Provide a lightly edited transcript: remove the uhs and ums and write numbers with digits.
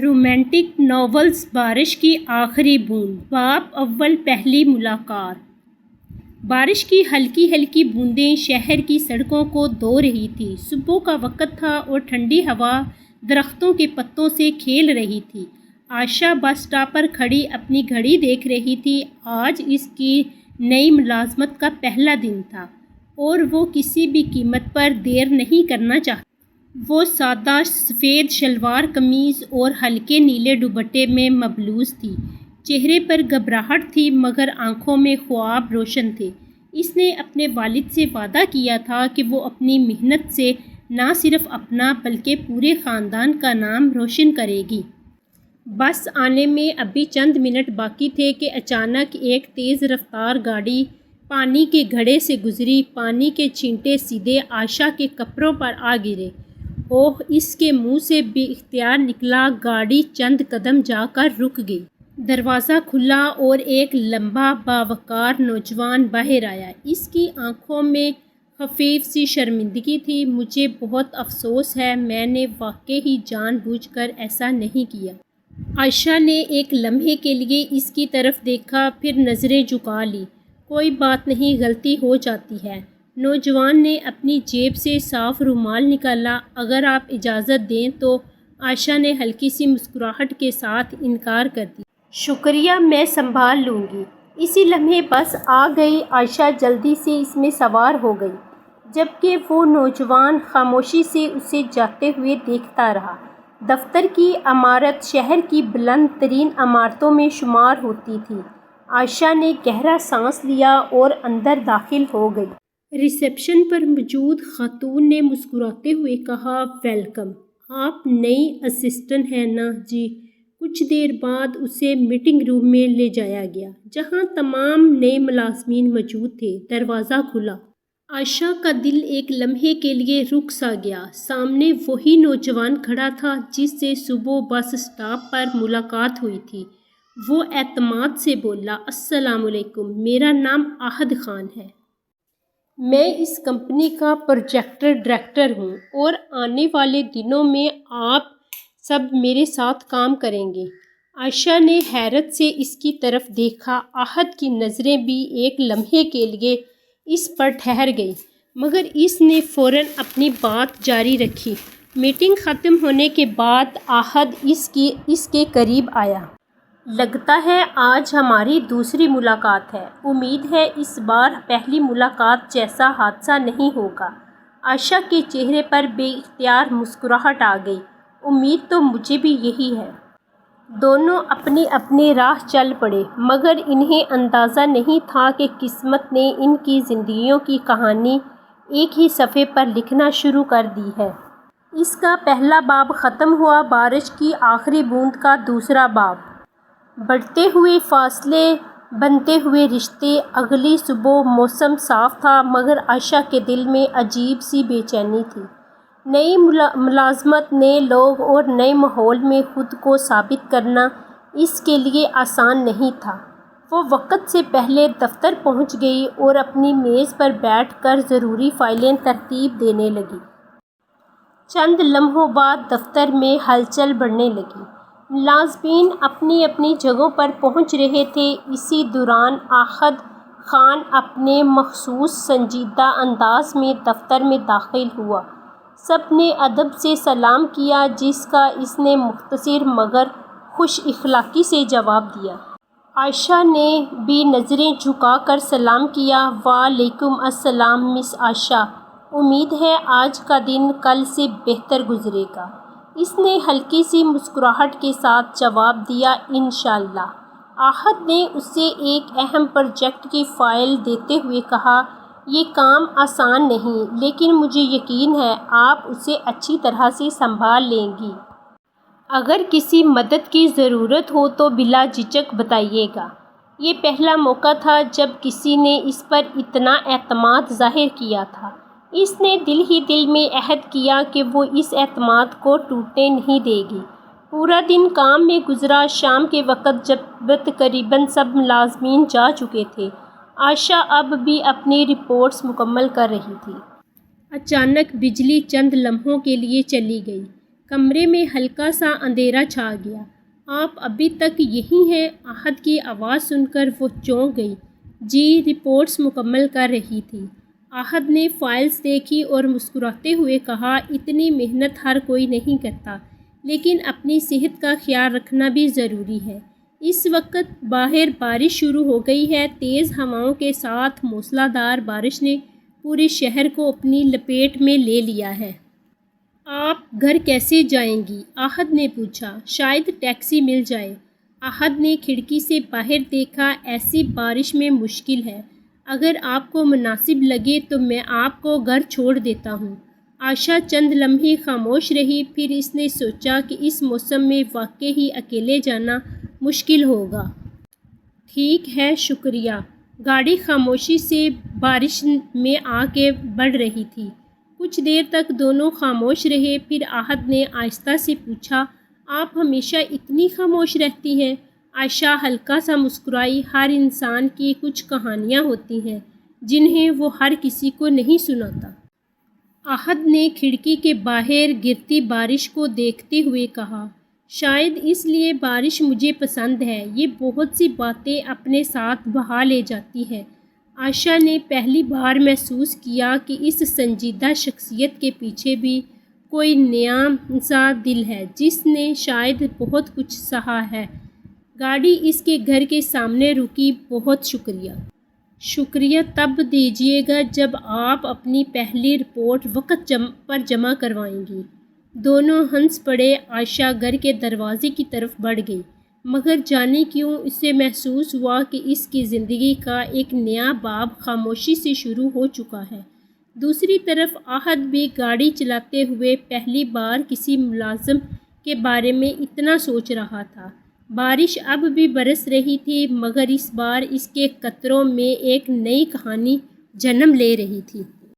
Romantic novels بارش کی آخری بوند باب اول پہلی ملاقات۔ بارش کی ہلکی ہلکی بوندیں شہر کی سڑکوں کو دھو رہی تھی۔ صبح کا وقت تھا اور ٹھنڈی ہوا درختوں کے پتوں سے کھیل رہی تھی۔ عائشہ بس اسٹاپ پر کھڑی اپنی گھڑی دیکھ رہی تھی۔ آج اس کی نئی ملازمت کا پہلا دن تھا اور وہ کسی بھی قیمت پر دیر نہیں کرنا چاہتی۔ وہ سادہ سفید شلوار قمیض اور ہلکے نیلے دوپٹے میں ملبوس تھی۔ چہرے پر گھبراہٹ تھی مگر آنکھوں میں خواب روشن تھے۔ اس نے اپنے والد سے وعدہ کیا تھا کہ وہ اپنی محنت سے نہ صرف اپنا بلکہ پورے خاندان کا نام روشن کرے گی۔ بس آنے میں ابھی چند منٹ باقی تھے کہ اچانک ایک تیز رفتار گاڑی پانی کے گھڑے سے گزری۔ پانی کے چھینٹے سیدھے عائشہ کے کپڑوں پر آ گرے۔ اوہ! اس کے منہ سے بے اختیار نکلا۔ گاڑی چند قدم جا کر رک گئی۔ دروازہ کھلا اور ایک لمبا باوقار نوجوان باہر آیا۔ اس کی آنکھوں میں خفیف سی شرمندگی تھی۔ مجھے بہت افسوس ہے، میں نے واقعی جان بوجھ کر ایسا نہیں کیا۔ عائشہ نے ایک لمحے کے لیے اس کی طرف دیکھا پھر نظریں جھکا لیں۔ کوئی بات نہیں، غلطی ہو جاتی ہے۔ نوجوان نے اپنی جیب سے صاف رومال نکالا۔ اگر آپ اجازت دیں تو عائشہ نے ہلکی سی مسکراہٹ کے ساتھ انکار کر دیا۔ شکریہ، میں سنبھال لوں گی۔ اسی لمحے بس آ گئی۔ عائشہ جلدی سے اس میں سوار ہو گئی جبکہ وہ نوجوان خاموشی سے اسے جاتے ہوئے دیکھتا رہا۔ دفتر کی عمارت شہر کی بلند ترین عمارتوں میں شمار ہوتی تھی۔ عائشہ نے گہرا سانس لیا اور اندر داخل ہو گئی۔ ریسیپشن پر موجود خاتون نے مسکراتے ہوئے کہا، ویلکم۔ آپ نئی اسسٹنٹ ہیں نا؟ جی۔ کچھ دیر بعد اسے میٹنگ روم میں لے جایا گیا جہاں تمام نئے ملازمین موجود تھے۔ دروازہ کھلا۔ عائشہ کا دل ایک لمحے کے لیے رک سا گیا۔ سامنے وہی نوجوان کھڑا تھا جس سے صبح بس اسٹاپ پر ملاقات ہوئی تھی۔ وہ اعتماد سے بولا، السلام علیکم، میرا نام احد خان ہے۔ میں اس کمپنی کا پروجیکٹ ڈائریکٹر ہوں اور آنے والے دنوں میں آپ سب میرے ساتھ کام کریں گے۔ عائشہ نے حیرت سے اس کی طرف دیکھا۔ احد کی نظریں بھی ایک لمحے کے لیے اس پر ٹھہر گئیں مگر اس نے فوراً اپنی بات جاری رکھی۔ میٹنگ ختم ہونے کے بعد احد اس کے قریب آیا۔ لگتا ہے آج ہماری دوسری ملاقات ہے۔ امید ہے اس بار پہلی ملاقات جیسا حادثہ نہیں ہوگا۔ عائشہ کے چہرے پر بے اختیار مسکراہٹ آ گئی۔ امید تو مجھے بھی یہی ہے۔ دونوں اپنی اپنی راہ چل پڑے مگر انہیں اندازہ نہیں تھا کہ قسمت نے ان کی زندگیوں کی کہانی ایک ہی صفحے پر لکھنا شروع کر دی ہے۔ اس کا پہلا باب ختم ہوا۔ بارش کی آخری بوند کا دوسرا باب۔ بڑھتے ہوئے فاصلے، بنتے ہوئے رشتے۔ اگلی صبح موسم صاف تھا مگر عائشہ کے دل میں عجیب سی بے چینی تھی۔ نئی ملازمت، نئے لوگ اور نئے ماحول میں خود کو ثابت کرنا اس کے لیے آسان نہیں تھا۔ وہ وقت سے پہلے دفتر پہنچ گئی اور اپنی میز پر بیٹھ کر ضروری فائلیں ترتیب دینے لگی۔ چند لمحوں بعد دفتر میں ہلچل بڑھنے لگی۔ ملازمین اپنی اپنی جگہوں پر پہنچ رہے تھے۔ اسی دوران احد خان اپنے مخصوص سنجیدہ انداز میں دفتر میں داخل ہوا۔ سب نے ادب سے سلام کیا جس کا اس نے مختصر مگر خوش اخلاقی سے جواب دیا۔ عائشہ نے بھی نظریں جھکا کر سلام کیا۔ وعلیکم السلام مس عائشہ، امید ہے آج کا دن کل سے بہتر گزرے گا۔ اس نے ہلکی سی مسکراہٹ کے ساتھ جواب دیا، انشاءاللہ۔ احد نے اسے ایک اہم پروجیکٹ کی فائل دیتے ہوئے کہا، یہ کام آسان نہیں لیکن مجھے یقین ہے آپ اسے اچھی طرح سے سنبھال لیں گی۔ اگر کسی مدد کی ضرورت ہو تو بلا جھجک بتائیے گا۔ یہ پہلا موقع تھا جب کسی نے اس پر اتنا اعتماد ظاہر کیا تھا۔ اس نے دل ہی دل میں عہد کیا کہ وہ اس اعتماد کو ٹوٹنے نہیں دے گی۔ پورا دن کام میں گزرا۔ شام کے وقت جب تقریباً سب ملازمین جا چکے تھے، عائشہ اب بھی اپنی رپورٹس مکمل کر رہی تھی۔ اچانک بجلی چند لمحوں کے لیے چلی گئی۔ کمرے میں ہلکا سا اندھیرا چھا گیا۔ آپ ابھی تک یہیں ہیں؟ احد کی آواز سن کر وہ چونک گئی۔ جی، رپورٹس مکمل کر رہی تھی۔ احد نے فائلز دیکھی اور مسکراتے ہوئے کہا، اتنی محنت ہر کوئی نہیں کرتا، لیکن اپنی صحت کا خیال رکھنا بھی ضروری ہے۔ اس وقت باہر بارش شروع ہو گئی ہے۔ تیز ہواؤں کے ساتھ موسلا دھار بارش نے پورے شہر کو اپنی لپیٹ میں لے لیا ہے۔ آپ گھر کیسے جائیں گی؟ احد نے پوچھا۔ شاید ٹیکسی مل جائے۔ احد نے کھڑکی سے باہر دیکھا۔ ایسی بارش میں مشکل ہے۔ اگر آپ کو مناسب لگے تو میں آپ کو گھر چھوڑ دیتا ہوں۔ عائشہ چند لمحے خاموش رہی، پھر اس نے سوچا کہ اس موسم میں واقعی اکیلے جانا مشکل ہوگا۔ ٹھیک ہے، شکریہ۔ گاڑی خاموشی سے بارش میں آگے بڑھ رہی تھی۔ کچھ دیر تک دونوں خاموش رہے، پھر احد نے آہستہ سے پوچھا، آپ ہمیشہ اتنی خاموش رہتی ہیں؟ عائشہ ہلکا سا مسکرائی۔ ہر انسان کی کچھ کہانیاں ہوتی ہیں جنہیں وہ ہر کسی کو نہیں سناتا۔ احد نے کھڑکی کے باہر گرتی بارش کو دیکھتے ہوئے کہا، شاید اس لیے بارش مجھے پسند ہے، یہ بہت سی باتیں اپنے ساتھ بہا لے جاتی ہے۔ عائشہ نے پہلی بار محسوس کیا کہ اس سنجیدہ شخصیت کے پیچھے بھی کوئی نیا سا دل ہے جس نے شاید بہت کچھ سہا ہے۔ گاڑی اس کے گھر کے سامنے رکی۔ بہت شکریہ۔ شکریہ تب دیجیے گا جب آپ اپنی پہلی رپورٹ وقت پر جمع کروائیں گی۔ دونوں ہنس پڑے۔ عائشہ گھر کے دروازے کی طرف بڑھ گئی، مگر جانے کیوں اسے محسوس ہوا کہ اس کی زندگی کا ایک نیا باب خاموشی سے شروع ہو چکا ہے۔ دوسری طرف احد بھی گاڑی چلاتے ہوئے پہلی بار کسی ملازم کے بارے میں اتنا سوچ رہا تھا۔ بارش اب بھی برس رہی تھی، مگر اس بار اس کے قطروں میں ایک نئی کہانی جنم لے رہی تھی۔